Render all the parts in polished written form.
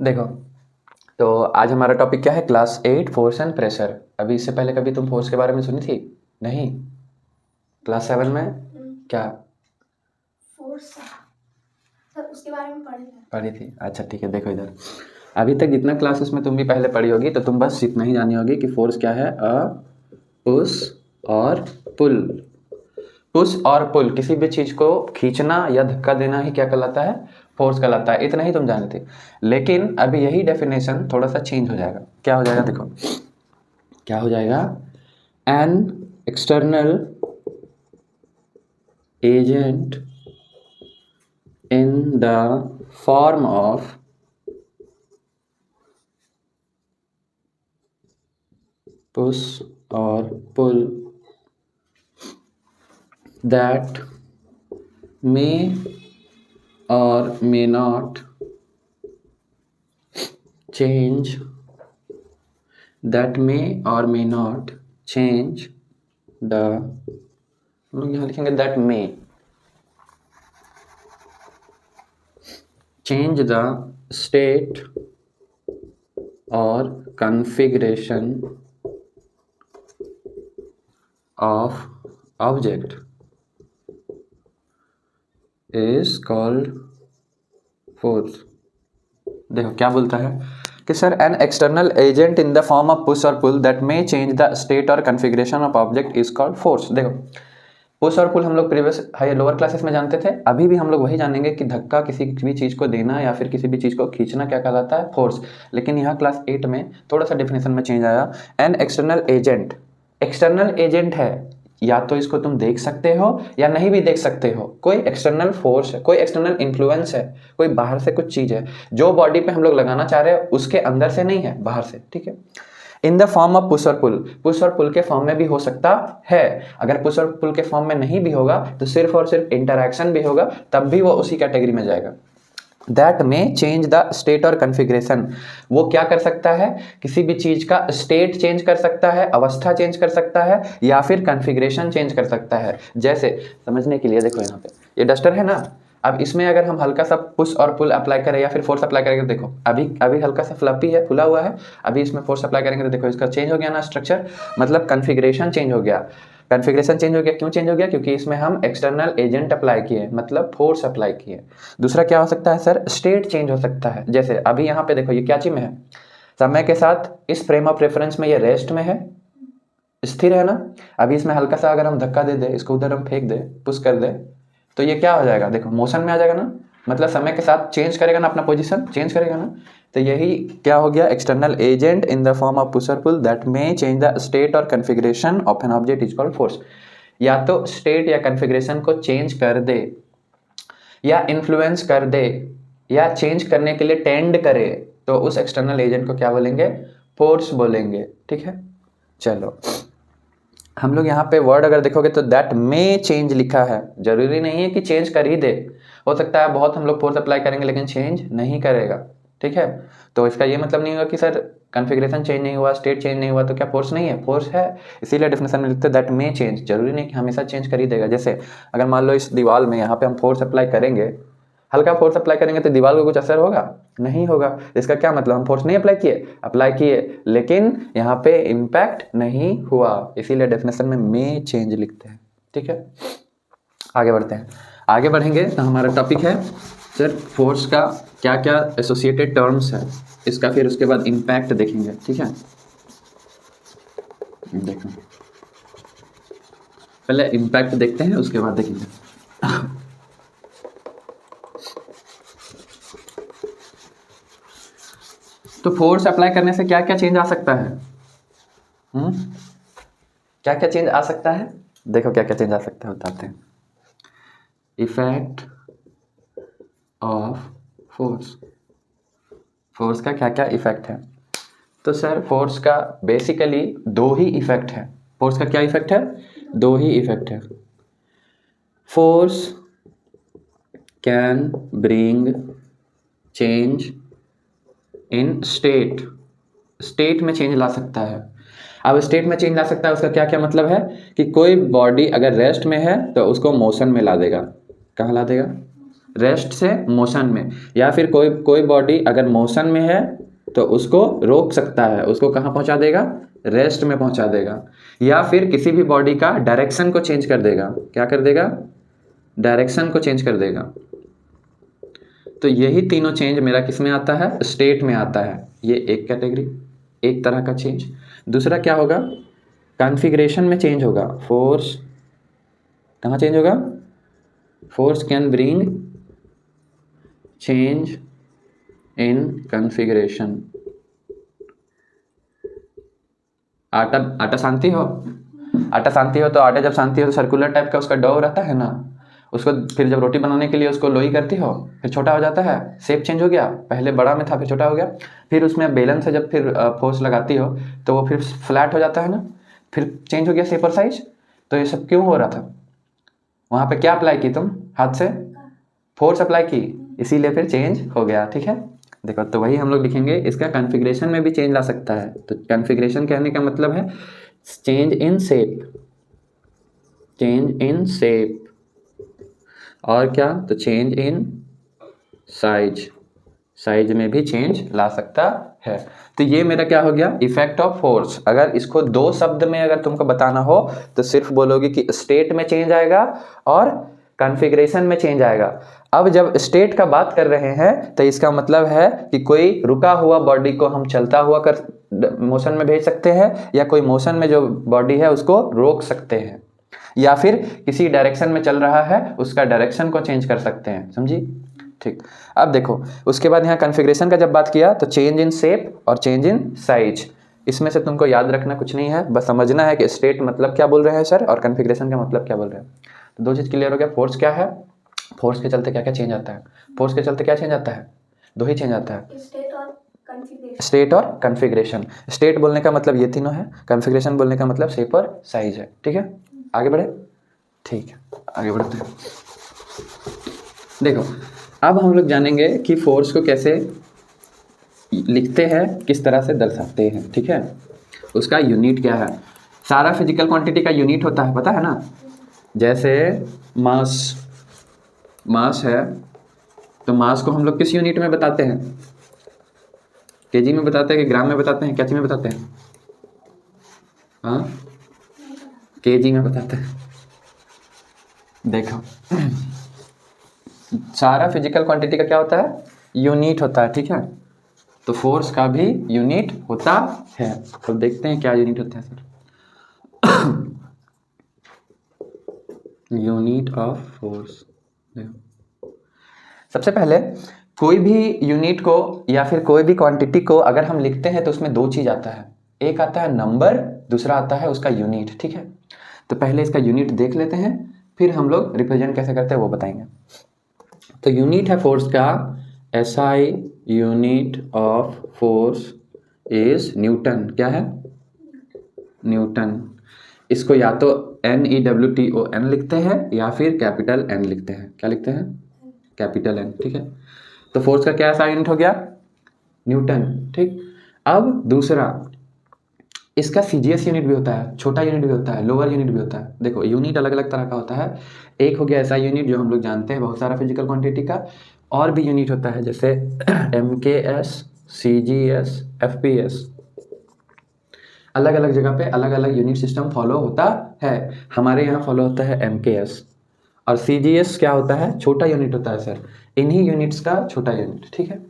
देखो, तो आज हमारा टॉपिक क्या है? Class 8 force and pressure. अभी इससे पहले कभी तुम फोर्स के बारे में सुनी थी? नहीं? क्लास 7 में क्या फोर्स सर उसके बारे में पढ़ी थी? अच्छा ठीक है, देखो इधर। अभी तक जितना क्लासेस में तुम भी पहले पढ़ी होगी तो तुम बस इतना ही जानी होगी कि फोर्स क्या है। पुश और पुल। पुश और पुल, किसी भी चीज़ को खींचना या धक्का देना ही क्या कहलाता है? फोर्स कहलाता है। इतना ही तुम जानते थे। लेकिन अभी यही डेफिनेशन थोड़ा सा चेंज हो जाएगा। क्या हो जाएगा? देखो क्या हो जाएगा। N external agent in the form of push or pull that may or may not change the हम लोग यहाँ लिखेंगे that may change the state or configuration of object is called force। देखो क्या बोलता है कि sir an external agent in the form of push और pull that may change the state और configuration of object is called force. देखो push और pull हम लोग प्रीवियस हाई लोअर क्लासेस में जानते थे। अभी भी हम लोग वही जानेंगे कि धक्का किसी भी चीज़ को देना या फिर किसी भी चीज़ को खींचना क्या कहलाता है? फोर्स। लेकिन यहाँ क्लास 8 में थोड़ा सा डेफिनेशन में चेंज आया। N external agent, external agent है, या तो इसको तुम देख सकते हो या नहीं भी देख सकते हो। कोई एक्सटर्नल फोर्स है, कोई एक्सटर्नल इन्फ्लुएंस है, कोई बाहर से कुछ चीज़ है जो बॉडी पे हम लोग लगाना चाह रहे हैं, उसके अंदर से नहीं है, बाहर से। ठीक है। इन द फॉर्म ऑफ पुश और पुल, पुश और पुल के फॉर्म में भी हो सकता है। अगर पुश और पुल के फॉर्म में नहीं भी होगा तो सिर्फ और सिर्फ इंटरैक्शन भी होगा, तब भी वो उसी कैटेगरी में जाएगा। दैट में चेंज द स्टेट और कन्फिग्रेशन, वो क्या कर सकता है? किसी भी चीज का स्टेट चेंज कर सकता है, अवस्था चेंज कर सकता है, या फिर कन्फिग्रेशन चेंज कर सकता है। जैसे समझने के लिए देखो, यहाँ पे ये डस्टर है ना, अब इसमें अगर हम हल्का सा पुश और पुल अप्लाई करें या फिर फोर्स अप्लाई करेंगे, देखो अभी अभी हल्का सा फ्लफी है, फुला हुआ है। अभी इसमें फोर्स अप्लाई करेंगे तो देखो इसका चेंज हो गया ना स्ट्रक्चर, मतलब कन्फिग्रेशन चेंज हो गया। कन्फिग्रेशन चेंज हो गया, क्यों चेंज हो गया? क्योंकि इसमें हम एक्सटर्नल एजेंट अप्लाई किए, मतलब फोर्स अप्लाई किए। दूसरा क्या हो सकता है सर? स्टेट चेंज हो सकता है। जैसे अभी यहाँ पे देखो ये क्या चीज में है? समय के साथ इस फ्रेम ऑफ रेफरेंस में ये रेस्ट में है, स्थिर है ना। अभी इसमें हल्का सा अगर हम धक्का दे दे, इसको उधर हम फेंक दे, पुश कर दे, तो ये क्या हो जाएगा? देखो मोशन में आ जाएगा ना, मतलब समय के साथ चेंज करेगा ना, अपना पोजीशन चेंज करेगा ना। तो यही क्या हो गया? External agent in the form of push और pull that may change the state और configuration of an object is called force. या तो स्टेट या कन्फिग्रेशन को चेंज कर दे, या इन्फ्लुएंस कर दे, या चेंज करने के लिए टेंड करे, तो उस एक्सटर्नल एजेंट को क्या बोलेंगे? फोर्स बोलेंगे। ठीक है। चलो हम लोग यहाँ पे वर्ड अगर देखोगे तो दैट मे चेंज लिखा है, जरूरी नहीं है कि चेंज कर ही दे। हो सकता है बहुत हम लोग फोर्स अप्लाई करेंगे लेकिन चेंज नहीं करेगा। ठीक है। तो इसका ये मतलब नहीं होगा कि सर कन्फिग्रेशन चेंज नहीं हुआ, स्टेट चेंज नहीं हुआ तो क्या फोर्स नहीं है? फोर्स है। इसीलिए डेफिनेशन में लिखते हैं दैट मे चेंज, जरूरी नहीं कि हमेशा चेंज कर ही देगा। जैसे अगर मान लो इस दीवार में यहाँ पे हम फोर्स अप्लाई करेंगे, हल्का फोर्स अप्लाई करेंगे तो दीवार को कुछ असर होगा? नहीं होगा। इसका क्या मतलब? हम फोर्स नहीं अप्लाई किए लेकिन यहाँ पे इम्पैक्ट नहीं हुआ, इसीलिए डेफिनेशन में मे चेंज लिखते हैं। ठीक है। आगे बढ़ते हैं। आगे बढ़ेंगे तो हमारा टॉपिक है सर फोर्स का क्या क्या एसोसिएटेड टर्म्स है, इसका फिर उसके बाद इम्पैक्ट देखेंगे। ठीक है। देखो पहले इम्पैक्ट देखते हैं, उसके बाद देखेंगे। तो फोर्स अप्लाई करने से क्या क्या चेंज आ सकता है? क्या क्या चेंज आ सकता है? देखो क्या क्या चेंज आ सकता है, बताते हैं। इफेक्ट ऑफ फोर्स, फोर्स का क्या क्या इफेक्ट है? तो सर फोर्स का बेसिकली दो ही इफेक्ट है। फोर्स का क्या इफेक्ट है? दो ही इफेक्ट है। Force can bring change in state, state में चेंज ला सकता है। अब स्टेट में चेंज ला सकता है, उसका क्या क्या मतलब है? कि कोई बॉडी अगर रेस्ट में है तो उसको मोशन में ला देगा। कहाँ ला देगा? रेस्ट से मोशन में, या फिर कोई बॉडी अगर मोशन में है तो उसको रोक सकता है, उसको कहाँ पहुँचा देगा, रेस्ट में पहुँचा देगा, या फिर किसी भी बॉडी का डायरेक्शन को चेंज कर देगा। क्या कर देगा, डायरेक्शन को चेंज कर देगा। तो यही तीनों चेंज मेरा किस में आता है, स्टेट में आता है। ये एक कैटेगरी, एक तरह का चेंज। दूसरा क्या होगा, कॉन्फ़िगरेशन में चेंज होगा। फोर्स कहाँ चेंज होगा, force can bring change in configuration. आटा शांति हो, आटा शांति हो तो आटा जब शांति हो तो सर्कुलर टाइप का उसका डो रहता है ना, उसको फिर जब रोटी बनाने के लिए उसको लोई करती हो, फिर छोटा हो जाता है, शेप चेंज हो गया, पहले बड़ा में था फिर छोटा हो गया, फिर उसमें बेलन से जब फिर फोर्स लगाती हो तो वो फिर फ्लैट हो जाता है ना, फिर चेंज हो गया शेप और साइज। तो ये सब क्यों हो रहा था, वहाँ पे क्या अप्लाई की तुम, हाथ से फोर्स अप्लाई की, इसीलिए फिर चेंज हो गया। ठीक है, देखो तो वही हम लोग लिखेंगे, इसका कॉन्फ़िगरेशन में भी चेंज ला सकता है। तो कॉन्फ़िगरेशन कहने का मतलब है change in shape, change in shape, और क्या, तो चेंज इन साइज, साइज में भी चेंज ला सकता है। तो ये मेरा क्या हो गया, इफेक्ट ऑफ फोर्स। अगर इसको दो शब्द में अगर तुमको बताना हो तो सिर्फ बोलोगे कि स्टेट में चेंज आएगा और कॉन्फ़िगरेशन में चेंज आएगा। अब जब स्टेट का बात कर रहे हैं तो इसका मतलब है कि कोई रुका हुआ बॉडी को हम चलता हुआ कर मोशन में भेज सकते हैं, या कोई मोशन में जो बॉडी है उसको रोक सकते हैं, या फिर किसी डायरेक्शन में चल रहा है उसका डायरेक्शन को चेंज कर सकते हैं। समझी, ठीक। अब देखो उसके बाद यहाँ कॉन्फ़िगरेशन का जब बात किया तो चेंज इन शेप और चेंज इन साइज, इसमें से तुमको याद रखना कुछ नहीं है, बस समझना है कि स्टेट मतलब क्या बोल रहे हैं सर और कॉन्फ़िगरेशन का मतलब क्या बोल रहे हैं। तो दो चीज़ क्लियर हो गया, फोर्स क्या है, फोर्स के चलते क्या क्या चेंज आता है, फोर्स के चलते क्या चेंज आता है, दो ही चेंज आता है, स्टेट और कॉन्फ़िगरेशन। स्टेट बोलने का मतलब ये तीनों है, कॉन्फ़िगरेशन बोलने का मतलब शेप और साइज है। ठीक है, आगे बढ़े, ठीक है आगे बढ़ते हैं। देखो अब हम लोग जानेंगे कि फोर्स को कैसे लिखते हैं, किस तरह से दर्शाते हैं। ठीक है, उसका यूनिट क्या है, सारा फिजिकल क्वांटिटी का यूनिट होता है, पता है ना। जैसे मास, मास है तो मास को हम लोग किस यूनिट में बताते हैं, केजी में बताते हैं कि ग्राम में बताते हैं, क्या चीज में बताते हैं, हाँ केजी में बताते हैं। देखो सारा फिजिकल क्वांटिटी का क्या होता है, यूनिट होता है। ठीक है, तो फोर्स का भी यूनिट होता है। तो देखते हैं क्या यूनिट होता है सर, यूनिट ऑफ फोर्स। सबसे पहले कोई भी यूनिट को या फिर कोई भी क्वांटिटी को अगर हम लिखते हैं तो उसमें दो चीज आता है, एक आता है नंबर, दूसरा आता है उसका यूनिट। ठीक है, तो पहले इसका यूनिट देख लेते हैं, फिर हम लोग रिप्रेजेंट कैसे करते हैं वो बताएंगे। तो यूनिट है फोर्स का, SI unit of force is Newton. क्या है, न्यूटन। इसको या तो NEWTON लिखते हैं या फिर कैपिटल N लिखते हैं। क्या लिखते हैं, कैपिटल N। ठीक है, तो फोर्स का क्या ऐसा यूनिट हो गया, न्यूटन। ठीक, अब दूसरा इसका CGS यूनिट भी होता है, छोटा यूनिट भी होता है, लोअर यूनिट भी होता है। देखो यूनिट अलग अलग तरह का होता है, एक हो गया ऐसा यूनिट जो हम लोग जानते हैं बहुत सारा फिजिकल क्वांटिटी का, और भी यूनिट होता है जैसे MKS, CGS, FPS। अलग अलग जगह पे अलग अलग यूनिट सिस्टम फॉलो होता है। हमारे यहाँ फॉलो होता है MKS, और CGS क्या होता है, छोटा यूनिट होता है सर, इन्हीं यूनिट्स का छोटा यूनिट। ठीक है,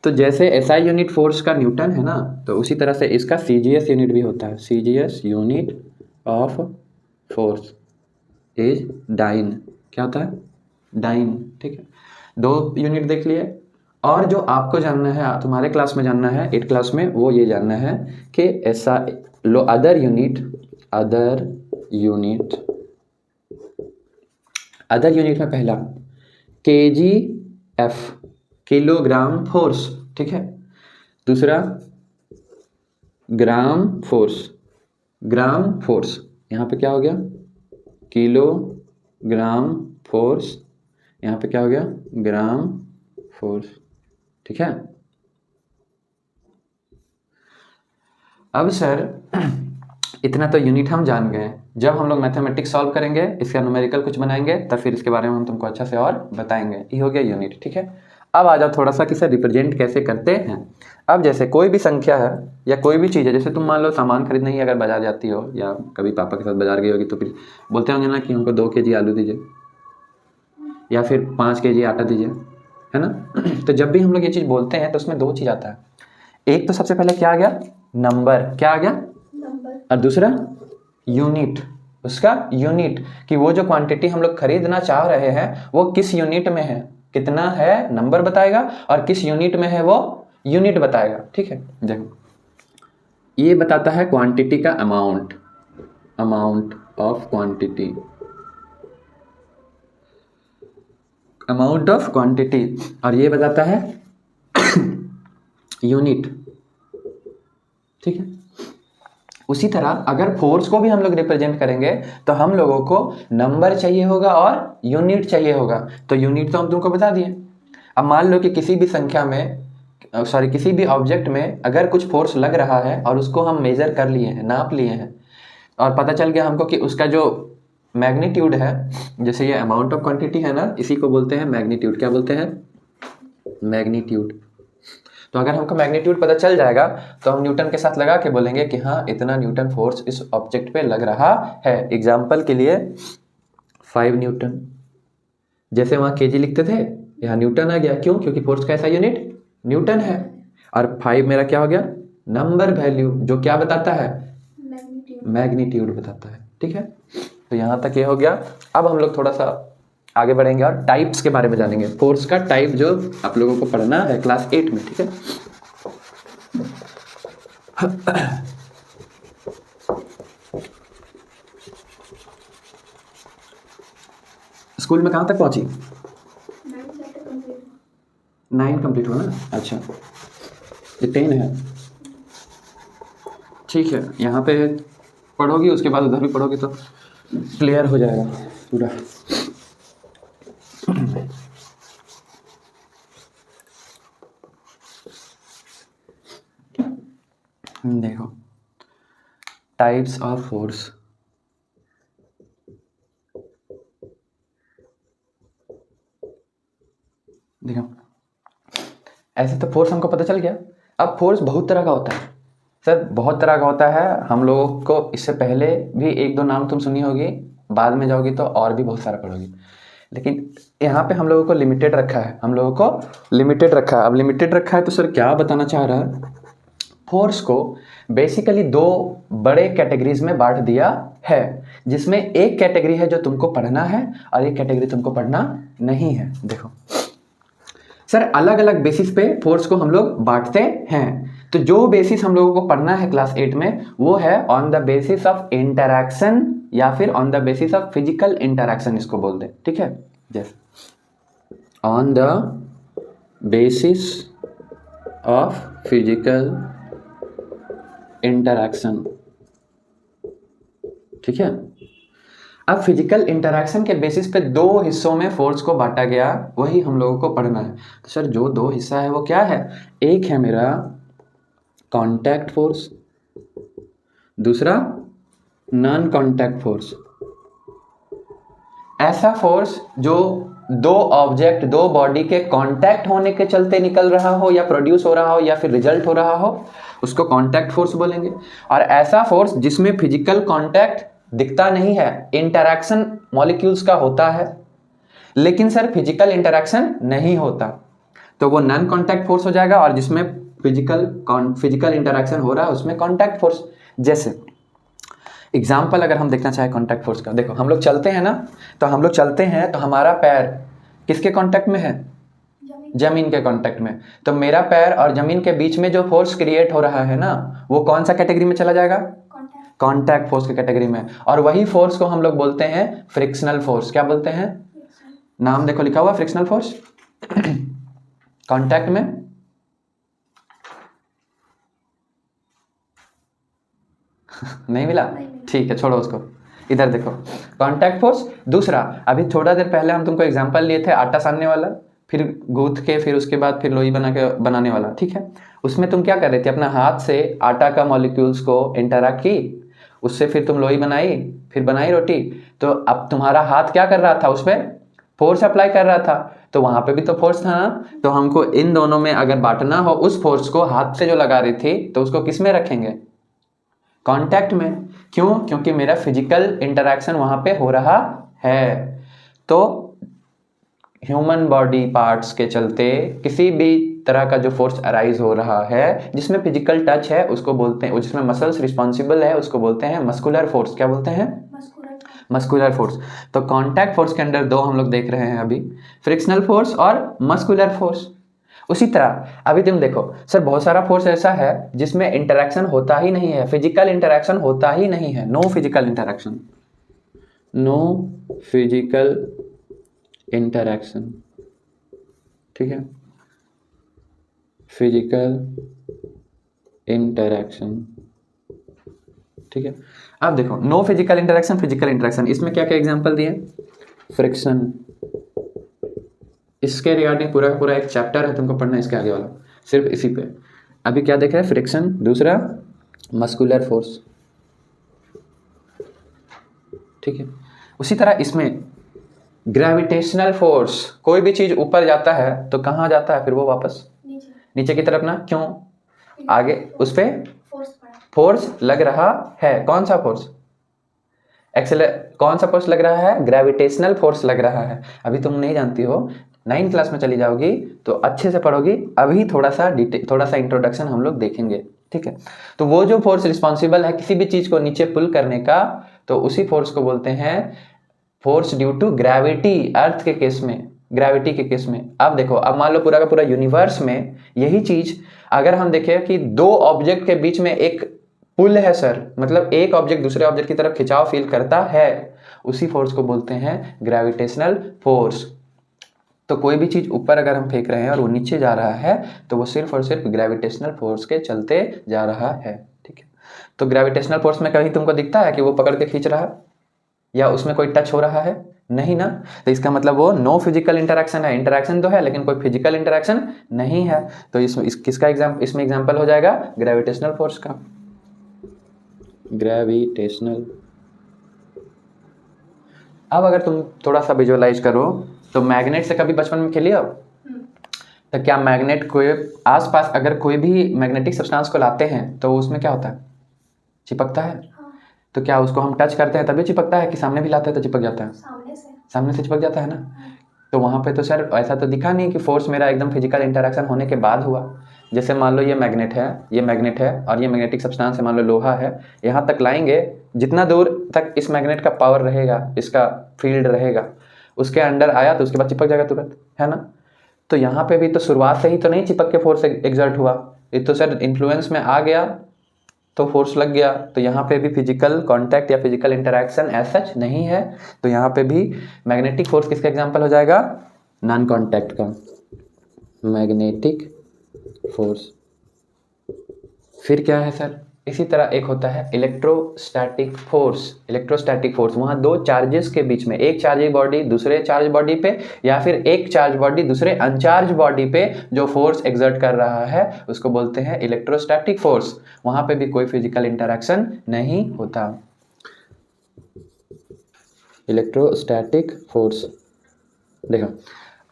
तो जैसे SI यूनिट फोर्स का न्यूटन है ना, तो उसी तरह से इसका CGS यूनिट भी होता है। CGS unit of force is dyne. क्या होता है, डाइन। ठीक है, दो यूनिट देख लिए, और जो आपको जानना है, तुम्हारे क्लास में जानना है 8 क्लास में, वो ये जानना है कि ऐसा other unit, other unit, other unit में पहला KGF, किलोग्राम फोर्स। ठीक है, दूसरा ग्राम फोर्स, ग्राम फोर्स, यहाँ पे क्या हो गया, किलोग्राम फोर्स, यहाँ पे क्या हो गया, ग्राम फोर्स। ठीक है, अब सर इतना तो यूनिट हम जान गए। जब हम लोग मैथमेटिक्स सॉल्व करेंगे, इसका न्यूमेरिकल कुछ बनाएंगे, तब फिर इसके बारे में हम तुमको अच्छा से और बताएंगे। ये हो गया यूनिट, ठीक है। अब आ जाओ थोड़ा सा कि सर रिप्रेजेंट कैसे करते हैं। अब जैसे कोई भी संख्या है या कोई भी चीज़ है, जैसे तुम मान लो सामान खरीदने ही अगर बाजार जाती हो या कभी पापा के साथ बाजार गई होगी, तो फिर बोलते होंगे ना कि हमको 2 kg आलू दीजिए या फिर 5 kg आटा दीजिए, है ना। तो जब भी हम लोग ये चीज़ बोलते हैं तो उसमें 2 चीज़ आता है। एक तो सबसे पहले क्या आ गया, नंबर, क्या आ गया, नंबर, और दूसरा यूनिट, उसका यूनिट, कि वो जो क्वांटिटी हम लोग खरीदना चाह रहे हैं वो किस यूनिट में है, कितना है नंबर बताएगा, और किस यूनिट में है वो यूनिट बताएगा, ठीक है। देखो ये बताता है क्वांटिटी का amount, amount of quantity, amount of quantity, और ये बताता है यूनिट, ठीक है। उसी तरह अगर फोर्स को भी हम लोग रिप्रेजेंट करेंगे तो हम लोगों को नंबर चाहिए होगा और यूनिट चाहिए होगा। तो यूनिट तो हम तुमको बता दिए। अब मान लो कि किसी भी संख्या में, सॉरी किसी भी ऑब्जेक्ट में अगर कुछ फोर्स लग रहा है और उसको हम मेजर कर लिए हैं, नाप लिए हैं, और पता चल गया हमको कि उसका जो मैग्नीट्यूड है, जैसे ये अमाउंट ऑफ क्वांटिटी है ना, इसी को बोलते हैं मैग्नीट्यूड। क्या बोलते हैं, मैग्नीट्यूड। तो अगर हमको मैग्नीट्यूड पता चल जाएगा तो हम न्यूटन के साथ लगा के बोलेंगे कि हाँ इतना न्यूटन फोर्स इस ऑब्जेक्ट पे लग रहा है। एग्जाम्पल के लिए 5 न्यूटन, जैसे वहाँ केजी लिखते थे यहाँ न्यूटन आ गया, क्यों, क्योंकि फोर्स का ऐसा यूनिट न्यूटन है। और 5 मेरा क्या हो गया, नंबर वैल्यू, जो क्या बताता है, मैग्नीट्यूड बताता है, ठीक है। तो यहाँ तक ये हो गया। अब हम लोग थोड़ा सा आगे बढ़ेंगे और टाइप्स के बारे में जानेंगे। फोर्स का टाइप जो आप लोगों को पढ़ना है क्लास 8 में, ठीक है। स्कूल में कहाँ तक पहुंची, 9 कंप्लीट हुआ ना, अच्छा ये 10 है, ठीक है। यहाँ पे पढ़ोगी उसके बाद उधर भी पढ़ोगी तो क्लियर हो जाएगा पूरा। देखो टाइप्स ऑफ फोर्स, देखो ऐसे तो फोर्स हमको पता चल गया। अब फोर्स बहुत तरह का होता है सर, बहुत तरह का होता है। हम लोगों को इससे पहले भी 1-2 नाम तुम सुनी होगी, बाद में जाओगी तो और भी बहुत सारा पढ़ोगी, लेकिन यहाँ पे हम लोगों को लिमिटेड रखा है, हम लोगों को लिमिटेड रखा है। अब लिमिटेड रखा है तो सर क्या बताना चाह रहा है, फोर्स को बेसिकली 2 बड़े कैटेगरीज में बांट दिया है, जिसमें एक कैटेगरी है जो तुमको पढ़ना है और एक कैटेगरी तुमको पढ़ना नहीं है। देखो सर अलग अलग बेसिस पे फोर्स को हम लोग बांटते हैं। तो जो बेसिस हम लोगों को पढ़ना है क्लास 8 में वो है on the basis of interaction या फिर on the basis of physical interaction, इसको बोल दे, ठीक है। जैसे on the basis of physical interaction, ठीक है। अब फिजिकल इंटरैक्शन के बेसिस पे 2 हिस्सों में फोर्स को बांटा गया, वही हम लोगों को पढ़ना है। तो सर जो 2 हिस्सा है वो क्या है, एक है मेरा कांटेक्ट फोर्स, दूसरा नॉन कांटेक्ट फोर्स। ऐसा फोर्स जो 2 ऑब्जेक्ट, 2 बॉडी के कांटेक्ट होने के चलते निकल रहा हो या प्रोड्यूस हो रहा हो या फिर रिजल्ट हो रहा हो, उसको कांटेक्ट फोर्स बोलेंगे। और ऐसा फोर्स जिसमें फिजिकल कांटेक्ट दिखता नहीं है, इंटरैक्शन मॉलिक्यूल्स का होता है लेकिन सर फिजिकल इंटरैक्शन नहीं होता, तो वो नॉन कांटेक्ट फोर्स हो जाएगा। और जिसमें फिजिकल इंटरैक्शन हो रहा है उसमें कांटेक्ट फोर्स। जैसे एग्जाम्पल अगर हम देखना चाहें कांटेक्ट फोर्स का, देखो हम लोग चलते हैं ना, तो हम लोग चलते हैं तो हमारा पैर किसके कांटेक्ट में है, जमीन के कांटेक्ट में। तो मेरा पैर और जमीन के बीच में जो फोर्स क्रिएट हो रहा है ना, वो कौन सा कैटेगरी में चला जाएगा, कांटेक्ट फोर्स की कैटेगरी में। और वही फोर्स को हम लोग बोलते हैं फ्रिक्शनल फोर्स। क्या बोलते हैं, नाम देखो लिखा हुआ फ्रिक्शनल फोर्स कांटेक्ट में। नहीं मिला, ठीक है छोड़ो उसको, इधर देखो कांटेक्ट फोर्स। दूसरा अभी थोड़ा देर पहले हम तुमको एग्जांपल लिए थे आटा सानने वाला, फिर गूंथ के फिर उसके बाद फिर लोई बनाने वाला, ठीक है। उसमें तुम क्या कर रहे थे, अपना हाथ से आटा का मॉलिक्यूल्स को इंटरैक्ट की, उससे फिर तुम लोई बनाई, फिर बनाई रोटी, तो अब तुम्हारा हाथ क्या कर रहा था, उसमें फोर्स अप्लाई कर रहा था, तो वहां पे भी तो फोर्स था ना। तो हमको इन दोनों में अगर बांटना हो उस फोर्स को, हाथ से जो लगा रही थी, तो उसको किस में रखेंगे, कांटेक्ट में। क्यों? क्योंकि मेरा फिजिकल इंटरेक्शन वहां पे हो रहा है। तो ह्यूमन बॉडी पार्ट्स के चलते किसी भी तरह का जो फोर्स अराइज हो रहा है जिसमें फिजिकल टच है उसको बोलते हैं, जिसमें मसल्स रिस्पॉन्सिबल है उसको बोलते हैं मस्कुलर फोर्स। क्या बोलते हैं? Muscular force. तो कांटेक्ट फोर्स के अंदर दो हम लोग देख रहे हैं अभी, फ्रिक्शनल फोर्स और मस्कुलर फोर्स। उसी तरह अभी तुम देखो सर, बहुत सारा फोर्स ऐसा है जिसमें इंटरेक्शन होता ही नहीं है, फिजिकल इंटरेक्शन होता ही नहीं है, no physical interaction, no physical interaction, ठीक है, फिजिकल इंटरेक्शन, ठीक है। अब देखो no physical interaction, physical interaction, इसमें क्या क्या एग्जांपल दिए? फ्रिक्शन, इसके रिगार्डिंग पूरा का पूरा एक चैप्टर है तुमको पढ़ना, इसके आगे वाला सिर्फ इसी पे। अभी क्या देख रहे हैं? फ्रिक्शन, दूसरा मस्कुलर फोर्स, ठीक है। उसी तरह इसमें ग्रेविटेशनल फोर्स, कोई भी चीज ऊपर जाता है तो कहाँ जाता है फिर वो वापस नीचे की तरफ ना, क्यों? आगे उस पर फोर्स लग रहा है, कौन सा फोर्स? कौन सा फोर्स लग रहा है? ग्रेविटेशनल फोर्स लग रहा है। अभी तुम नहीं जानती हो, 9th क्लास में चली जाओगी तो अच्छे से पढ़ोगी, अभी थोड़ा सा इंट्रोडक्शन हम लोग देखेंगे, ठीक है। तो वो जो फोर्स रिस्पॉन्सिबल है किसी भी चीज को नीचे पुल करने का, तो उसी फोर्स को बोलते हैं फोर्स ड्यू टू ग्रेविटी। अर्थ के केस में, ग्रेविटी के केस में। अब देखो, अब मान लो पूरा का पूरा यूनिवर्स में यही चीज अगर हम देखें कि दो ऑब्जेक्ट के बीच में एक पुल है सर, मतलब एक ऑब्जेक्ट दूसरे ऑब्जेक्ट की तरफ खिंचाव फील करता है, उसी फोर्स को बोलते हैं ग्रेविटेशनल फोर्स। तो कोई भी चीज ऊपर अगर हम फेंक रहे हैं और वो नीचे जा रहा है तो वो सिर्फ और सिर्फ ग्रेविटेशनल फोर्स के चलते जा रहा है, ठीक है। तो ग्रेविटेशनल फोर्स में कहीं तुमको दिखता है कि वो पकड़ के खींच रहा है या उसमें कोई टच हो रहा है? नहीं ना। तो इसका मतलब वो नो फिजिकल इंटरेक्शन है, इंटरेक्शन तो है लेकिन कोई फिजिकल इंटरेक्शन नहीं है। तो किसका इसमें एग्जांपल हो जाएगा? ग्रेविटेशनल फोर्स का। ग्रेविटेशनल। अब अगर तुम थोड़ा सा विजुअलाइज करो तो मैग्नेट से कभी बचपन में खेली हो? तो क्या मैग्नेट को आसपास अगर कोई भी मैग्नेटिक सब्सटेंस को लाते हैं तो उसमें क्या होता है? चिपकता है। तो क्या उसको हम टच करते हैं तभी चिपकता है कि सामने भी लाते हैं तो चिपक जाता है? सामने से चिपक जाता है ना। तो वहाँ पे तो सर ऐसा तो दिखा नहीं कि फोर्स मेरा एकदम फिजिकल इंटरेक्शन होने के बाद हुआ। जैसे मान लो ये मैग्नेट है, ये मैग्नेट है और ये मैग्नेटिक सब्सटेंस है, मान लो लोहा है, यहाँ तक लाएंगे, जितना दूर तक इस मैग्नेट का पावर रहेगा, इसका फील्ड रहेगा, उसके अंडर आया तो उसके बाद चिपक जाएगा तुरंत, है ना। तो यहाँ पे भी तो शुरुआत से ही तो नहीं चिपक के फोर्स एग्जर्ट हुआ, ये तो सर इन्फ्लुएंस में आ गया तो फोर्स लग गया। तो यहाँ पे भी फिजिकल कांटेक्ट या फिजिकल इंटरेक्शन एज सच नहीं है। तो यहाँ पे भी मैग्नेटिक फोर्स किसका एग्जांपल हो जाएगा? नॉन कांटेक्ट का, मैग्नेटिक फोर्स। फिर क्या है सर? इसी तरह एक होता है इलेक्ट्रोस्टैटिक फोर्स। इलेक्ट्रोस्टैटिक फोर्स, वहाँ दो चार्जेस के बीच में, एक चार्ज बॉडी दूसरे चार्ज बॉडी पे या फिर एक चार्ज बॉडी दूसरे अनचार्ज बॉडी पे जो फोर्स एक्सर्ट कर रहा है उसको बोलते हैं इलेक्ट्रोस्टैटिक फोर्स। वहाँ पे भी कोई फिजिकल इंटरेक्शन नहीं होता। Electrostatic force. देखो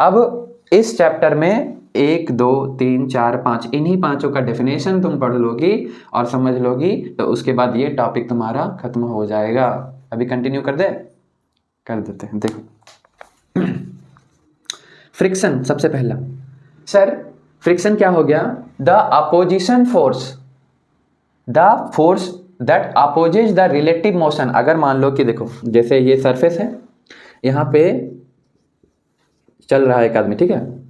अब इस चैप्टर में 1 2 3 4 5 इन्हीं पांचों का डेफिनेशन तुम पढ़ लोगी और समझ लोगी तो उसके बाद ये टॉपिक तुम्हारा खत्म हो जाएगा। अभी कंटिन्यू कर देते हैं। देखो फ्रिक्शन सबसे पहला। सर फ्रिक्शन क्या हो गया? The opposition force, the force that opposes the relative motion. अगर मान लो कि देखो जैसे ये सरफेस है, यहाँ पे चल रहा है एक आदमी, ठीक है।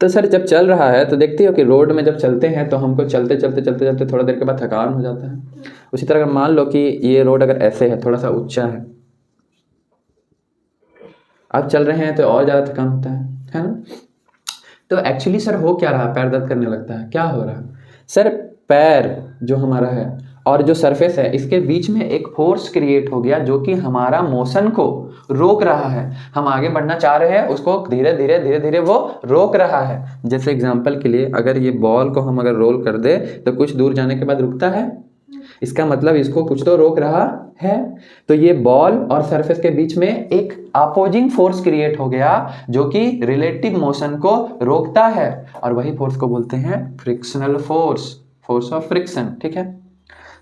तो सर जब चल रहा है तो देखती हो कि रोड में जब चलते हैं तो हमको चलते चलते थोड़ा देर के बाद थकान हो जाता है। उसी तरह अगर मान लो कि ये रोड अगर ऐसे है, थोड़ा सा ऊंचा है, अब चल रहे हैं तो और ज़्यादा थकान होता है ना। तो एक्चुअली सर हो क्या रहा है? पैर दर्द करने लगता है। क्या हो रहा है सर? पैर जो हमारा है और जो सरफेस है इसके बीच में एक फोर्स क्रिएट हो गया जो कि हमारा मोशन को रोक रहा है। हम आगे बढ़ना चाह रहे हैं, उसको धीरे धीरे वो रोक रहा है। जैसे एग्जांपल के लिए अगर ये बॉल को हम अगर रोल कर दे तो कुछ दूर जाने के बाद रुकता है, इसका मतलब इसको कुछ तो रोक रहा है। तो ये बॉल और सरफेस के बीच में एक अपोजिंग फोर्स क्रिएट हो गया जो कि रिलेटिव मोशन को रोकता है, और वही फोर्स को बोलते हैं frictional force, force of friction. ठीक है।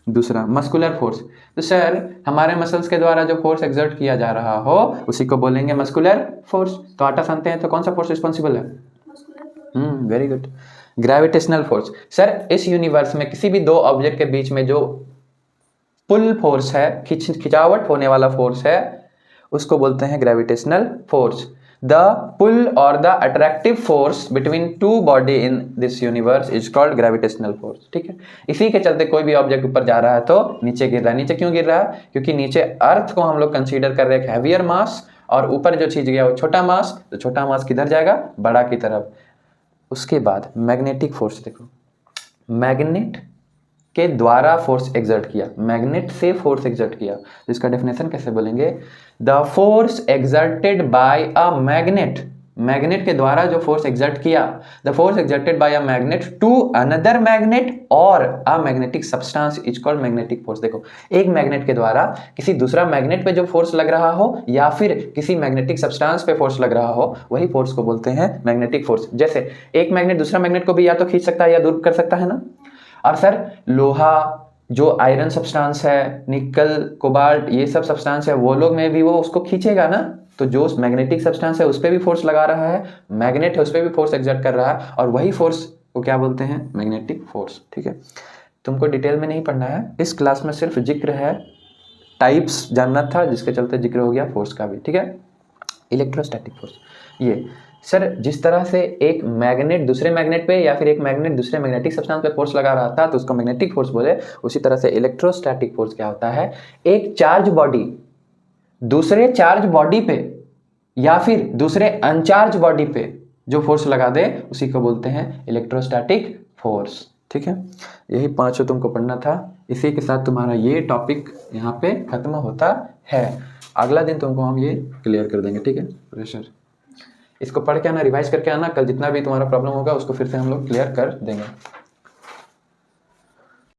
दूसरा मस्कुलर फोर्स, तो सर हमारे मसल्स के द्वारा जो फोर्स एक्सर्ट किया जा रहा हो उसी को बोलेंगे मस्कुलर फोर्स। तो आटा सानते हैं तो कौन सा फोर्स रिस्पॉन्सिबल है? Very good. Gravitational force, sir इस यूनिवर्स में किसी भी दो ऑब्जेक्ट के बीच में जो पुल फोर्स है, खिंचावट होने वाला फोर्स है, उसको बोलते हैं ग्रेविटेशनल फोर्स। द पुल और the attractive force between two body in this universe is called gravitational force. ठीक है। इसी के चलते कोई भी ऑब्जेक्ट ऊपर जा रहा है तो नीचे गिर रहा है। नीचे क्यों गिर रहा है? क्योंकि नीचे अर्थ को हम लोग कंसीडर कर रहे हैं हैवियर मास, और ऊपर जो चीज गया वो छोटा मास, तो छोटा मास किधर जाएगा? बड़ा की तरफ। उसके बाद मैग्नेटिक फोर्स, देखो मैग्नेट के द्वारा फोर्स एक्सर्ट किया, मैग्नेट से फोर्स एक्सर्ट किया, तो इसका डेफिनेशन कैसे बोलेंगे? The force exerted by a magnet, magnet के द्वारा जो फोर्स एक्सर्ट किया, the force exerted by a magnet to another magnet और a magnetic substance is called magnetic force. देखो एक मैग्नेट के द्वारा किसी दूसरा मैग्नेट पे जो फोर्स लग रहा हो या फिर किसी मैग्नेटिक सब्सटेंस पे फोर्स लग रहा हो, वही फोर्स को बोलते हैं मैग्नेटिक फोर्स। जैसे एक मैग्नेट दूसरा मैग्नेट को भी या तो खींच सकता है या दूर कर सकता है ना। और सर लोहा, जो आयरन सब्सटेंस है, निकल, कोबाल्ट, ये सब सब्सटेंस है, वो लोग में भी वो उसको खींचेगा ना। तो जो मैग्नेटिक सब्सटेंस है उस पर भी फोर्स लगा रहा है, मैग्नेट है उस पर भी फोर्स एक्सर्ट कर रहा है, और वही फोर्स को क्या बोलते हैं? Magnetic force. ठीक है। तुमको डिटेल में नहीं पढ़ना है, इस क्लास में सिर्फ जिक्र है, टाइप्स जानना था जिसके चलते जिक्र हो गया फोर्स का भी। ठीक है। इलेक्ट्रोस्टैटिक फोर्स, ये सर जिस तरह से एक मैग्नेट दूसरे मैग्नेट पे या फिर एक मैग्नेट दूसरे मैग्नेटिक सब्सटेंस पे फोर्स लगा रहा था तो उसको मैग्नेटिक फोर्स बोले, उसी तरह से इलेक्ट्रोस्टैटिक फोर्स क्या होता है? एक चार्ज बॉडी दूसरे चार्ज बॉडी पे या फिर दूसरे अनचार्ज बॉडी पे जो फोर्स लगा दे उसी को बोलते हैं इलेक्ट्रोस्टैटिक फोर्स। ठीक है। यही पांचों तुमको पढ़ना था। इसी के साथ तुम्हारा ये टॉपिक यहाँ पे खत्म होता है। अगला दिन तुमको हम ये क्लियर कर देंगे। ठीक है। प्रेशर इसको पढ़ के आना, रिवाइज करके आना, कल जितना भी तुम्हारा प्रॉब्लम होगा उसको फिर से हम लोग क्लियर कर देंगे।